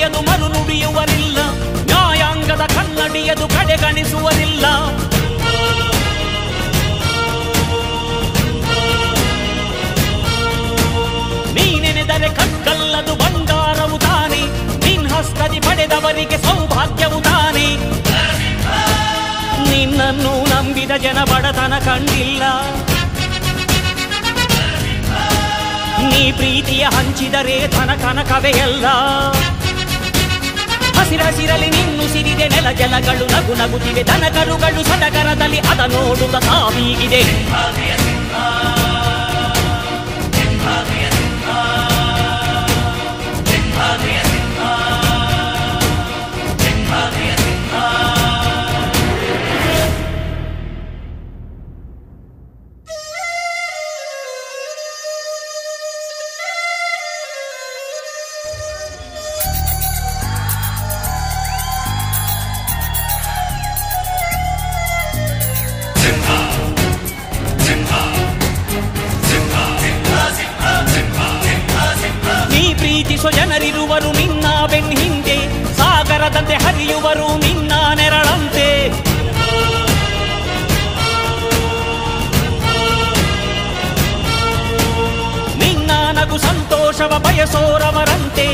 ನುಡಿಯದು ಮರು ನುಡಿಯುವರಿಲ್ಲ, ನ್ಯಾಯಾಂಗದ ಕನ್ನಡಿಯದು ಕಡೆಗಣಿಸುವರಿಲ್ಲ. ನೀನೆನೆದರೆ ಕಕ್ಕಲ್ಲದು ಬಂಗಾರವು ತಾನೆ, ನಿನ್ ಹಸ್ತದಿ ಪಡೆದವರಿಗೆ ಸೌಭಾಗ್ಯವು ತಾನೆ. ನಿನ್ನನ್ನು ನಂಬಿದ ಜನ ಬಡತನ ಕಂಡಿಲ್ಲ, ನೀ ಪ್ರೀತಿಯ ಹಂಚಿದರೆ ಧನ ಕನಕವೇ ಎಲ್ಲ. ಹಸಿರಸಿರಲಿ ನಿನ್ನು ಸಿರಿದೆ ನೆಲ ಜಲಗಳು ನಗು ನಗುತ್ತಿವೆ, ದನಕರುಗಳು ಸಡಗರದಲ್ಲಿ ಅದ ನೋಡುತ್ತ ತಾವೀಗಿದೆ. ಪ್ರೀತಿಸೋ ಜನರಿರುವರು ನಿನ್ನ ಬೆನ್ ಹಿಂದೆ, ಸಾಗರದಂತೆ ಹರಿಯುವರು ನಿನ್ನ ನೆರಳಂತೆ. ನಿನ್ನ ನಗು ಸಂತೋಷವ ಬಯಸೋರವರಂತೆ.